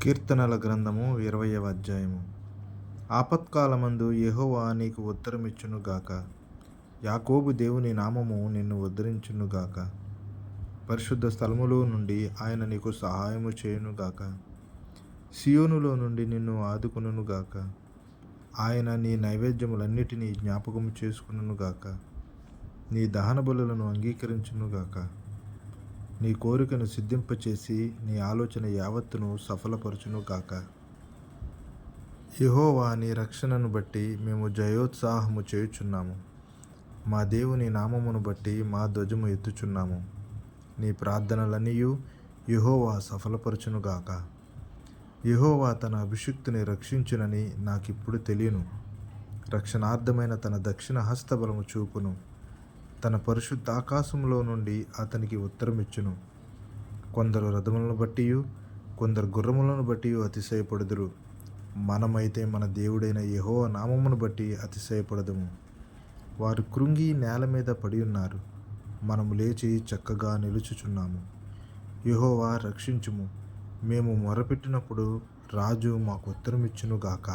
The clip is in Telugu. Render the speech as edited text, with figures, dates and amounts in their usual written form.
కీర్తనల గ్రంథము 20వ అధ్యాయము. ఆపత్కాలమందు యెహోవా నీకు ఉత్తరమిచ్చునుగాక. యాకోబు దేవుని నామము నిన్ను ఉద్ధరించునుగాక. పరిశుద్ధ స్థలములో నుండి ఆయన నీకు సహాయము చేయునుగాక. సియోనులో నుండి నిన్ను ఆదుకొనుగాక. ఆయన నీ నైవేద్యములన్నిటినీ జ్ఞాపకము చేసుకొనుగాక. నీ దహన బలులను అంగీకరించునుగాక. నీ కోరికను సిద్ధింపచేసి నీ ఆలోచన యావత్తును సఫలపరచునుగాక. యెహోవా నీ రక్షణను బట్టి మేము జయోత్సాహము చేయుచున్నాము. మా దేవుని నామమును బట్టి మా ధ్వజము ఎత్తుచున్నాము. నీ ప్రార్థనలన్నీయు యెహోవా సఫలపరచునుగాక. యెహోవా తన అభిషిక్తుని రక్షించునని నాకిప్పుడు తెలియను. రక్షణార్థమైన తన దక్షిణ హస్తబలము చూపును. తన పరిశుద్ధ ఆకాశములో నుండి అతనికి ఉత్తరమిచ్చును. కొందరు రథములను బట్టియు కొందరు గుర్రములను బట్టి అతిశయపడుదురు. మనమైతే మన దేవుడైన యెహోవా నామమును బట్టి అతిశయపడదుము. వారు కృంగి నేల మీద పడి ఉన్నారు. మనము లేచి చక్కగా నిలుచుచున్నాము. యెహోవా రక్షించుము. మేము మొరపెట్టినప్పుడు రాజు మాకు ఉత్తరమిచ్చునుగాక.